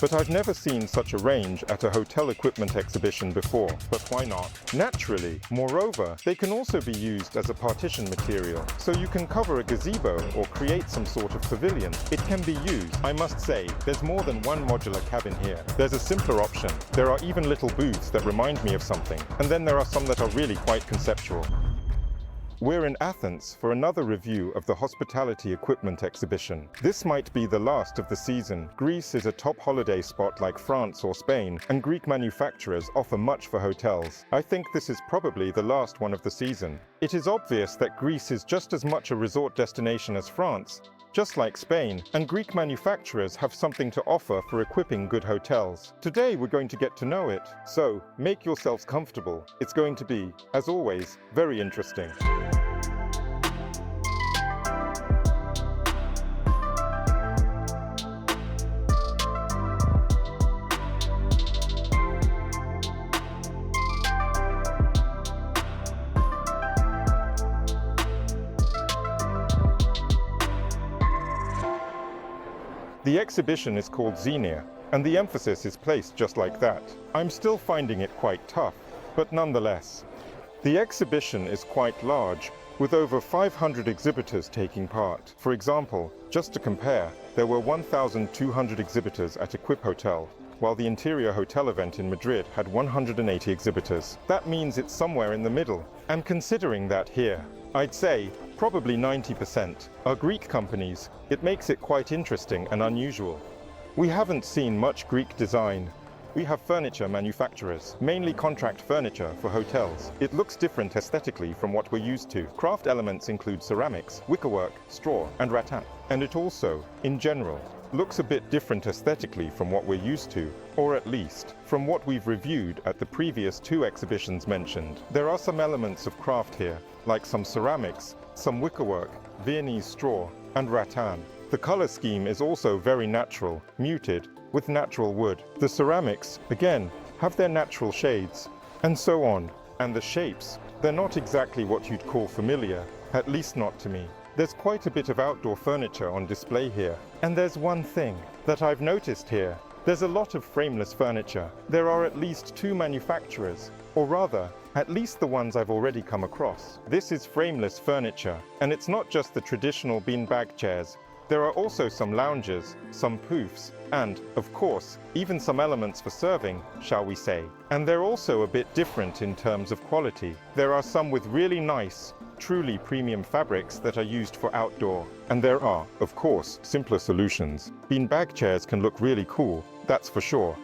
But I've never seen such a range at a hotel equipment exhibition before, but why not? Naturally. Moreover, they can also be used as a partition material, so you can cover a gazebo or create some sort of pavilion. It can be used. I must say, there's more than one modular cabin here. There's a simpler option. There are even little booths that remind me of something, and then there are some that are really quite conceptual. We're in Athens for another review of the hospitality equipment exhibition. This might be the last of the season. Greece is a top holiday spot like France or Spain, and Greek manufacturers offer much for hotels. I think this is probably the last one of the season. It is obvious that Greece is just as much a resort destination as France, just like Spain, and Greek manufacturers have something to offer for equipping good hotels. Today we're going to get to know it, so make yourselves comfortable. It's going to be, as always, very interesting. The exhibition is called Xenia, and the emphasis is placed just like that. I'm still finding it quite tough, but nonetheless. The exhibition is quite large, with over 500 exhibitors taking part. For example, just to compare, there were 1,200 exhibitors at Interihotel, while the Interihotel event in Madrid had 180 exhibitors. That means it's somewhere in the middle. And considering that here, I'd say probably 90% are Greek companies. It makes it quite interesting and unusual. We haven't seen much Greek design. We have furniture manufacturers, mainly contract furniture for hotels. It looks different aesthetically from what we're used to. Craft elements include ceramics, wickerwork, straw, and rattan. And it also, in general, looks a bit different aesthetically from what we're used to, or at least from what we've reviewed at the previous two exhibitions mentioned. There are some elements of craft here, like some ceramics, some wickerwork, Viennese straw, and rattan. The color scheme is also very natural, muted, with natural wood. The ceramics, again, have their natural shades, and so on. And the shapes, they're not exactly what you'd call familiar, at least not to me. There's quite a bit of outdoor furniture on display here. And there's one thing that I've noticed here. There's a lot of frameless furniture. There are at least two manufacturers, or rather, at least the ones I've already come across. This is frameless furniture, and it's not just the traditional beanbag chairs. There are also some lounges, some poufs, and, of course, even some elements for serving, shall we say. And they're also a bit different in terms of quality. There are some with really nice, truly premium fabrics that are used for outdoor. And there are, of course, simpler solutions. Beanbag chairs can look really cool, that's for sure.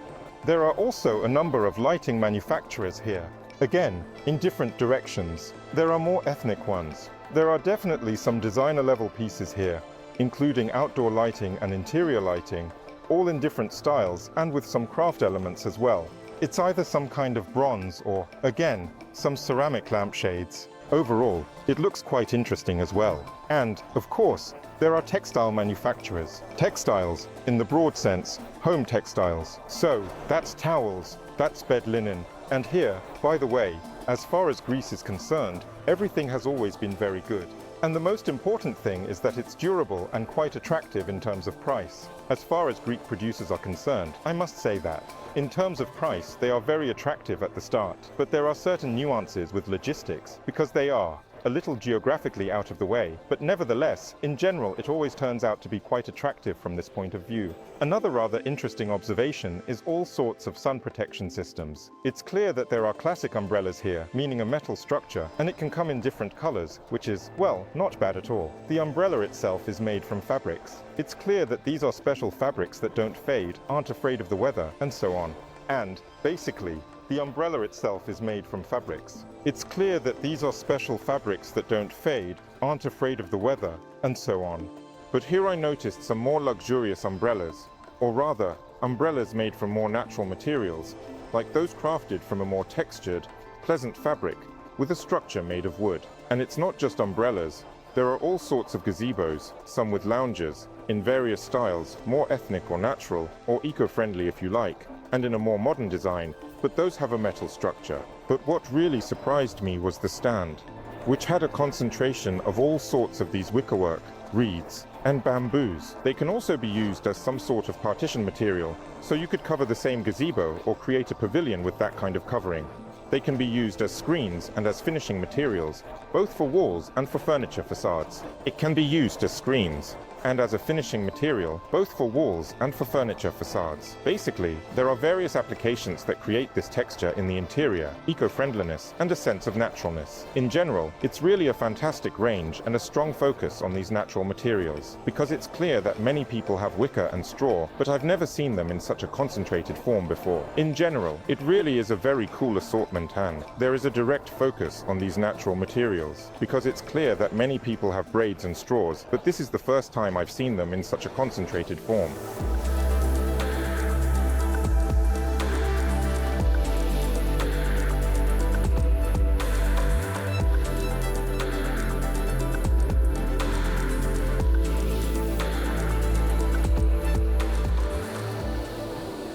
There are also a number of lighting manufacturers here. Again, in different directions. There are more ethnic ones. There are definitely some designer-level pieces here, including outdoor lighting and interior lighting, all in different styles and with some craft elements as well. It's either some kind of bronze or, again, some ceramic lampshades. Overall, it looks quite interesting as well. And, of course, there are textile manufacturers. Textiles, in the broad sense, home textiles. So, that's towels, that's bed linen. And here, by the way, as far as Greece is concerned, everything has always been very good. And the most important thing is that it's durable and quite attractive in terms of price. As far as Greek producers are concerned, I must say that. In terms of price, they are very attractive at the start, but there are certain nuances with logistics, because they are a little geographically out of the way, but nevertheless, in general, it always turns out to be quite attractive from this point of view. Another rather interesting observation is all sorts of sun protection systems. It's clear that there are classic umbrellas here, meaning a metal structure, and it can come in different colors, which is, well, not bad at all. The umbrella itself is made from fabrics. It's clear that these are special fabrics that don't fade, aren't afraid of the weather, and so on. And, basically, the umbrella itself is made from fabrics. It's clear that these are special fabrics that don't fade, aren't afraid of the weather, and so on. But here I noticed some more luxurious umbrellas, or rather, umbrellas made from more natural materials, like those crafted from a more textured, pleasant fabric, with a structure made of wood. And it's not just umbrellas. There are all sorts of gazebos, some with lounges, in various styles, more ethnic or natural, or eco-friendly if you like, and in a more modern design, but those have a metal structure. But what really surprised me was the stand, which had a concentration of all sorts of these wickerwork, reeds, and bamboos. They can also be used as some sort of partition material, so you could cover the same gazebo or create a pavilion with that kind of covering. They can be used as screens and as finishing materials, both for walls and for furniture facades. It can be used as screens and as a finishing material, both for walls and for furniture facades. Basically, there are various applications that create this texture in the interior, eco-friendliness, and a sense of naturalness. In general, it's really a fantastic range and a strong focus on these natural materials, because it's clear that many people have wicker and straw, but I've never seen them in such a concentrated form before. In general, it really is a very cool assortment, and there is a direct focus on these natural materials, because it's clear that many people have braids and straws, but this is the first time I've seen them in such a concentrated form.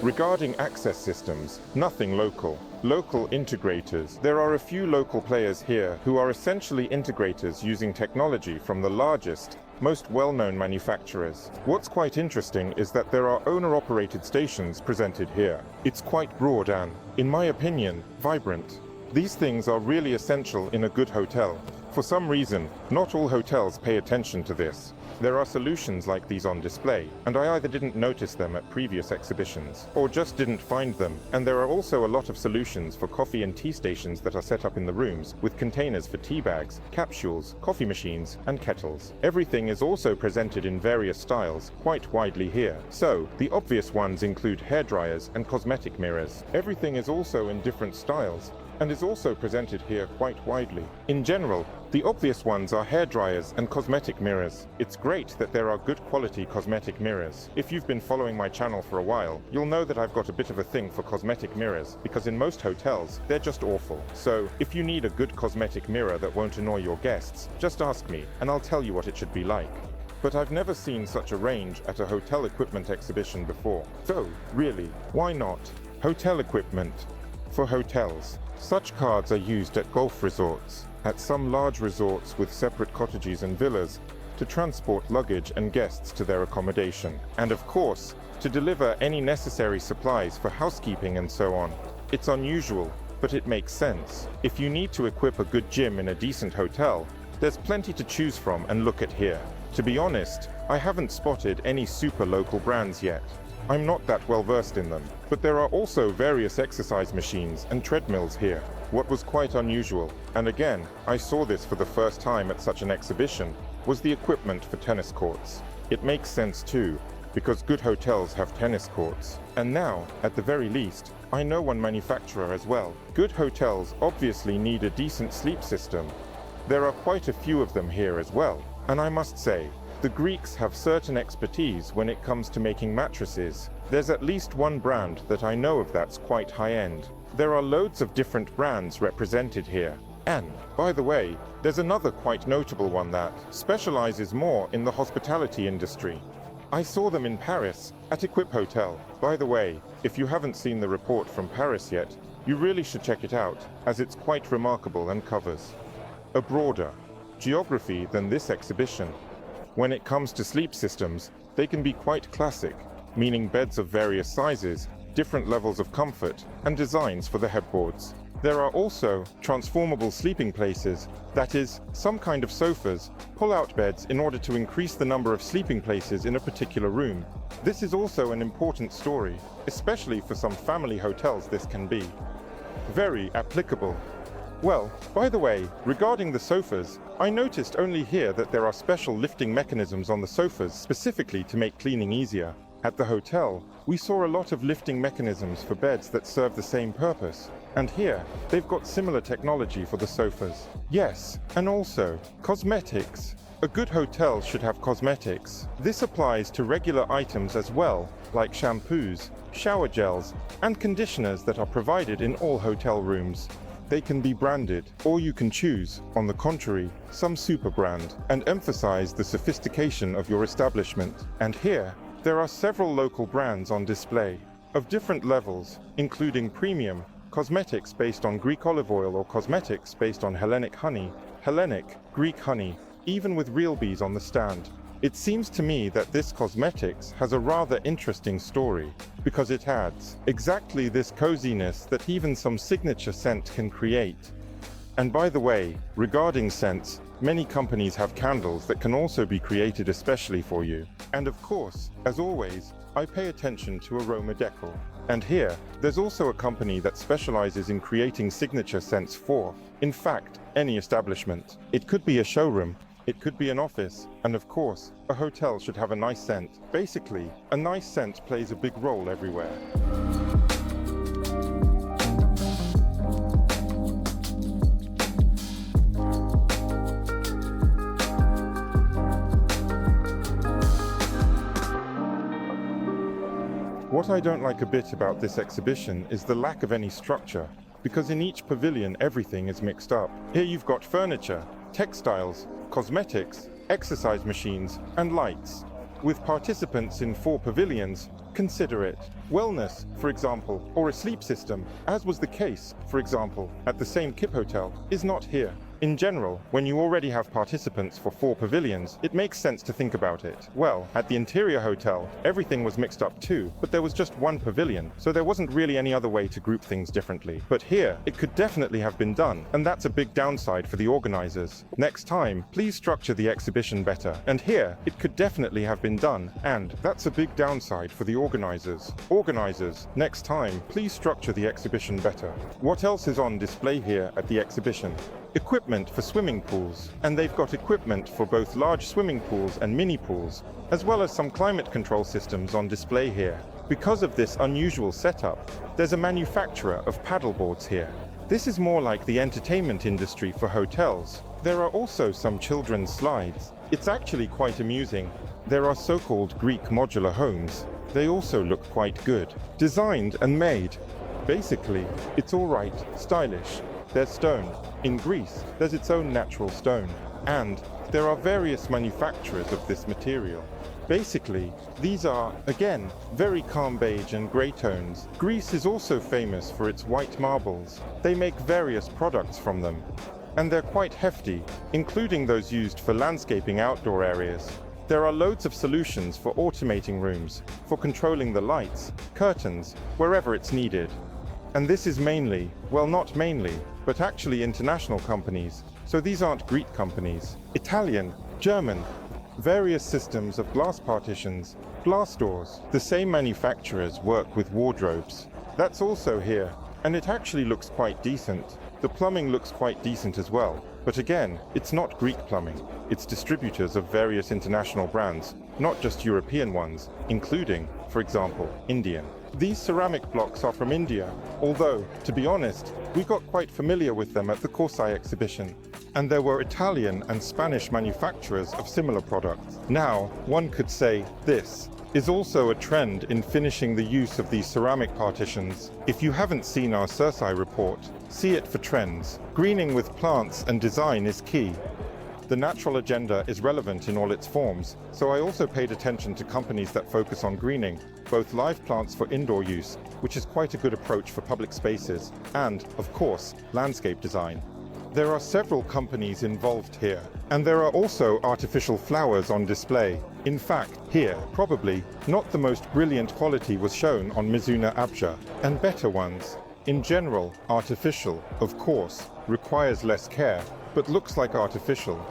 Regarding access systems, nothing local. Local integrators. There are a few local players here who are essentially integrators using technology from the largest, most well-known manufacturers. What's quite interesting is that there are owner-operated stations presented here. It's quite broad and, in my opinion, vibrant. These things are really essential in a good hotel. For some reason, not all hotels pay attention to this. There are solutions like these on display, and I either didn't notice them at previous exhibitions, or just didn't find them, and there are also a lot of solutions for coffee and tea stations that are set up in the rooms, with containers for tea bags, capsules, coffee machines, and kettles. Everything is also presented in various styles, quite widely here. So, the obvious ones include hairdryers and cosmetic mirrors. Everything is also in different styles, and is also presented here quite widely. In general, the obvious ones are hairdryers and cosmetic mirrors. It's great that there are good quality cosmetic mirrors. If you've been following my channel for a while, you'll know that I've got a bit of a thing for cosmetic mirrors, because in most hotels, they're just awful. So, if you need a good cosmetic mirror that won't annoy your guests, just ask me, and I'll tell you what it should be like. But I've never seen such a range at a hotel equipment exhibition before. So, really, why not? Hotel equipment. For hotels. Such cards are used at golf resorts, at some large resorts with separate cottages and villas, to transport luggage and guests to their accommodation. And of course, to deliver any necessary supplies for housekeeping and so on. It's unusual, but it makes sense. If you need to equip a good gym in a decent hotel, there's plenty to choose from and look at here. To be honest, I haven't spotted any super local brands yet. I'm not that well versed in them, but there are also various exercise machines and treadmills here. What was quite unusual, and again, I saw this for the first time at such an exhibition, was the equipment for tennis courts. It makes sense too, because good hotels have tennis courts. And now, at the very least, I know one manufacturer as well. Good hotels obviously need a decent sleep system. There are quite a few of them here as well, and I must say, the Greeks have certain expertise when it comes to making mattresses. There's at least one brand that I know of that's quite high-end. There are loads of different brands represented here. And, by the way, there's another quite notable one that specializes more in the hospitality industry. I saw them in Paris, at Equip Hotel. By the way, if you haven't seen the report from Paris yet, you really should check it out, as it's quite remarkable and covers a broader geography than this exhibition. When it comes to sleep systems, they can be quite classic, meaning beds of various sizes, different levels of comfort, and designs for the headboards. There are also transformable sleeping places, that is, some kind of sofas, pull-out beds in order to increase the number of sleeping places in a particular room. This is also an important story, especially for some family hotels this can be. Very applicable. Well, by the way, regarding the sofas, I noticed only here that there are special lifting mechanisms on the sofas specifically to make cleaning easier. At the hotel, we saw a lot of lifting mechanisms for beds that serve the same purpose. And here, they've got similar technology for the sofas. Yes, and also, cosmetics. A good hotel should have cosmetics. This applies to regular items as well, like shampoos, shower gels, and conditioners that are provided in all hotel rooms. They can be branded, or you can choose, on the contrary, some super brand, and emphasize the sophistication of your establishment. And here, there are several local brands on display, of different levels, including premium, cosmetics based on Greek olive oil or cosmetics based on Hellenic honey, Hellenic, Greek honey, even with real bees on the stand. It seems to me that this cosmetics has a rather interesting story, because it adds exactly this coziness that even some signature scent can create. And by the way, regarding scents, many companies have candles that can also be created especially for you. And of course, as always, I pay attention to aroma decor. And here, there's also a company that specializes in creating signature scents for, in fact, any establishment. It could be a showroom, it could be an office, and of course, a hotel should have a nice scent. Basically, a nice scent plays a big role everywhere. What I don't like a bit about this exhibition is the lack of any structure, because in each pavilion everything is mixed up. Here you've got furniture, textiles, cosmetics, exercise machines, and lights. With participants in 4 pavilions, consider it wellness, for example, or a sleep system, as was the case, for example, at the same Hotel, is not here. In general, when you already have participants for 4 pavilions, it makes sense to think about it. Well, at the Interihotel, everything was mixed up too, but there was just 1 pavilion, so there wasn't really any other way to group things differently. But here, it could definitely have been done, and that's a big downside for the organizers. Next time, please structure the exhibition better. And here, it could definitely have been done, and that's a big downside for the organizers. Organizers, next time, please structure the exhibition better. What else is on display here at the exhibition? Equipment for swimming pools, and they've got equipment for both large swimming pools and mini pools, as well as some climate control systems on display here. Because of this unusual setup, there's a manufacturer of paddleboards here. This is more like the entertainment industry for hotels. There are also some children's slides. It's actually quite amusing. There are so-called Greek modular homes. They also look quite good. Designed and made. Basically, it's all right, stylish. There's stone. In Greece, there's its own natural stone. And there are various manufacturers of this material. Basically, these are, again, very calm beige and grey tones. Greece is also famous for its white marbles. They make various products from them. And they're quite hefty, including those used for landscaping outdoor areas. There are loads of solutions for automating rooms, for controlling the lights, curtains, wherever it's needed. And this is mainly, well, not mainly, but actually international companies. So these aren't Greek companies. Italian, German, various systems of glass partitions, glass doors. The same manufacturers work with wardrobes. That's also here, and it actually looks quite decent. The plumbing looks quite decent as well. But again, it's not Greek plumbing. It's distributors of various international brands, not just European ones, including, for example, Indian. These ceramic blocks are from India, although, to be honest, we got quite familiar with them at the Corsair exhibition. And there were Italian and Spanish manufacturers of similar products. Now, one could say this is also a trend in finishing the use of these ceramic partitions. If you haven't seen our Corsair report, see it for trends. Greening with plants and design is key. The natural agenda is relevant in all its forms, so I also paid attention to companies that focus on greening, both live plants for indoor use, which is quite a good approach for public spaces, and, of course, landscape design. There are several companies involved here, and there are also artificial flowers on display. In fact, here, probably, not the most brilliant quality was shown on Mizuna Abja, and better ones. In general, artificial, of course, requires less care, but looks like artificial.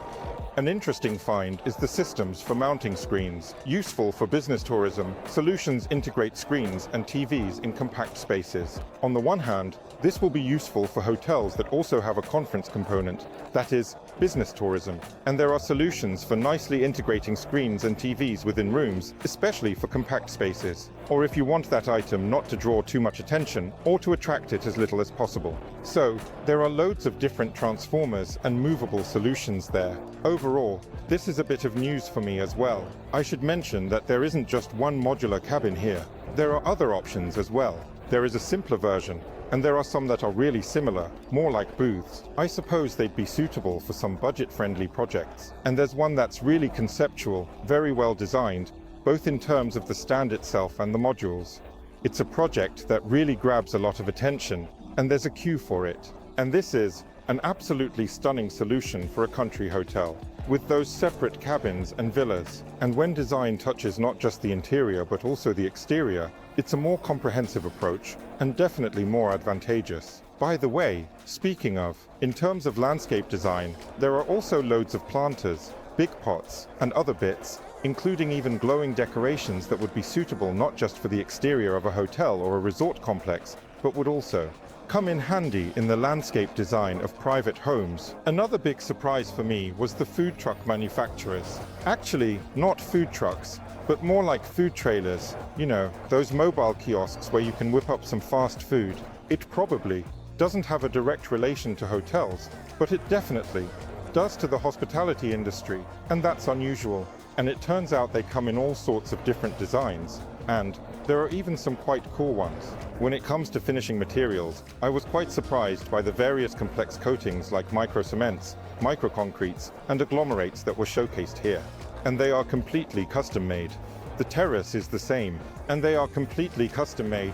An interesting find is the systems for mounting screens. Useful for business tourism, solutions integrate screens and TVs in compact spaces. On the one hand, this will be useful for hotels that also have a conference component, that is, business tourism. And there are solutions for nicely integrating screens and TVs within rooms, especially for compact spaces. Or if you want that item not to draw too much attention, or to attract it as little as possible. So, there are loads of different transformers and movable solutions there. Overall, this is a bit of news for me as well. I should mention that there isn't just one modular cabin here. There are other options as well. There is a simpler version, and there are some that are really similar, more like booths. I suppose they'd be suitable for some budget-friendly projects. And there's one that's really conceptual, very well designed, both in terms of the stand itself and the modules. It's a project that really grabs a lot of attention, and there's a queue for it. And this is an absolutely stunning solution for a country hotel, with those separate cabins and villas. And when design touches not just the interior but also the exterior, it's a more comprehensive approach and definitely more advantageous. By the way, speaking of, in terms of landscape design, there are also loads of planters, big pots, and other bits, including even glowing decorations that would be suitable not just for the exterior of a hotel or a resort complex, but would also come in handy in the landscape design of private homes. Another big surprise for me was the food truck manufacturers. Actually, not food trucks, but more like food trailers. You know, those mobile kiosks where you can whip up some fast food. It probably doesn't have a direct relation to hotels, but it definitely does to the hospitality industry, and that's unusual. And it turns out they come in all sorts of different designs, and there are even some quite cool ones. When it comes to finishing materials, I was quite surprised by the various complex coatings like micro-cements, micro-concretes, and agglomerates that were showcased here. And they are completely custom-made. The terrace is the same, and they are completely custom-made.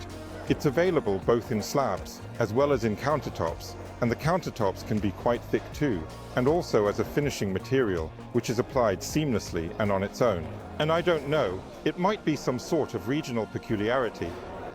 It's available both in slabs as well as in countertops, and the countertops can be quite thick too, and also as a finishing material, which is applied seamlessly and on its own. And I don't know, it might be some sort of regional peculiarity.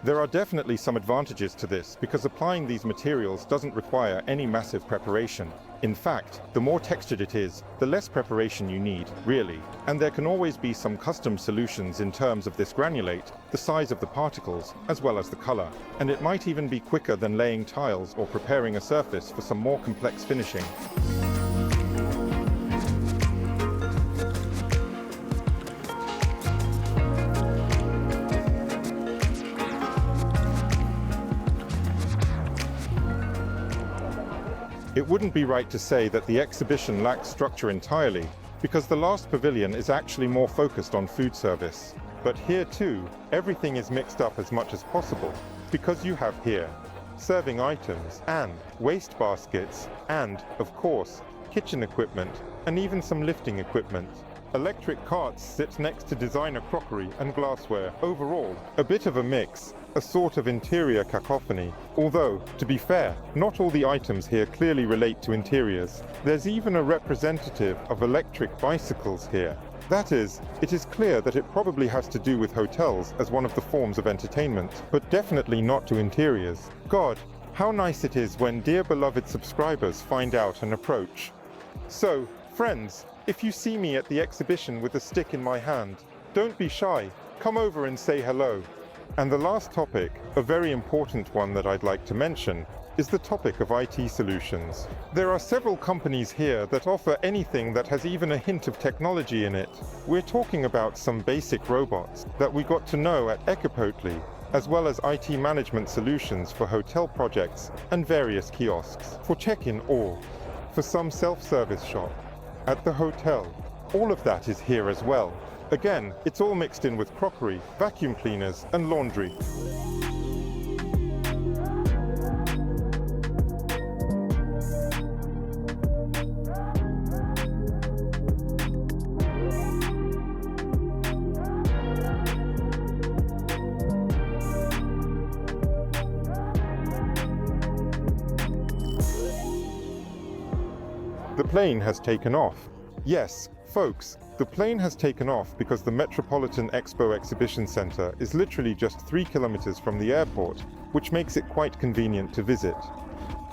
There are definitely some advantages to this because applying these materials doesn't require any massive preparation. In fact, the more textured it is, the less preparation you need, really. And there can always be some custom solutions in terms of this granulate, the size of the particles, as well as the color. And it might even be quicker than laying tiles or preparing a surface for some more complex finishing. It wouldn't be right to say that the exhibition lacks structure entirely, because the last pavilion is actually more focused on food service. But here too, everything is mixed up as much as possible, because you have here serving items and waste baskets and, of course, kitchen equipment and even some lifting equipment. Electric carts sit next to designer crockery and glassware. Overall, a bit of a mix, a sort of interior cacophony. Although, to be fair, not all the items here clearly relate to interiors. There's even a representative of electric bicycles here. That is, it is clear that it probably has to do with hotels as one of the forms of entertainment, but definitely not to interiors. God, how nice it is when dear beloved subscribers find out and approach. So, friends, if you see me at the exhibition with a stick in my hand, don't be shy, come over and say hello. And the last topic, a very important one that I'd like to mention, is the topic of IT solutions. There are several companies here that offer anything that has even a hint of technology in it. We're talking about some basic robots that we got to know at Interihotel, as well as IT management solutions for hotel projects and various kiosks, for check-in or for some self-service shop at the hotel. All of that is here as well. Again, it's all mixed in with crockery, vacuum cleaners, and laundry. The plane has taken off. Yes, folks, the plane has taken off because the Metropolitan Expo Exhibition Center is literally just 3 kilometers from the airport, which makes it quite convenient to visit.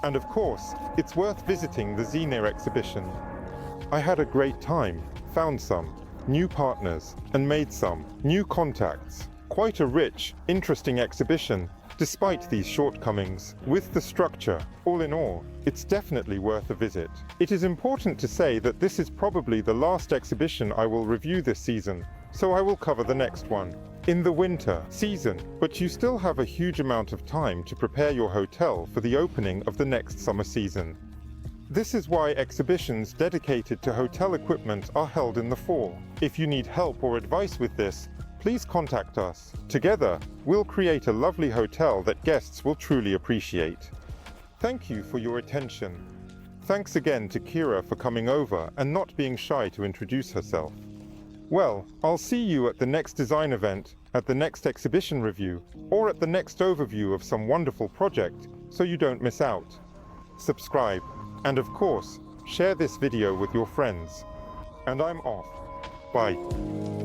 And of course, it's worth visiting the Xenia exhibition. I had a great time, found some new partners, and made some new contacts. Quite a rich, interesting exhibition, despite these shortcomings. With the structure, all in all, it's definitely worth a visit. It is important to say that this is probably the last exhibition I will review this season, so I will cover the next one in the winter season, but you still have a huge amount of time to prepare your hotel for the opening of the next summer season. This is why exhibitions dedicated to hotel equipment are held in the fall. If you need help or advice with this, please contact us. Together, we'll create a lovely hotel that guests will truly appreciate. Thank you for your attention. Thanks again to Kira for coming over and not being shy to introduce herself. Well, I'll see you at the next design event, at the next exhibition review, or at the next overview of some wonderful project, so you don't miss out. Subscribe And of course, share this video with your friends. And I'm off. Bye.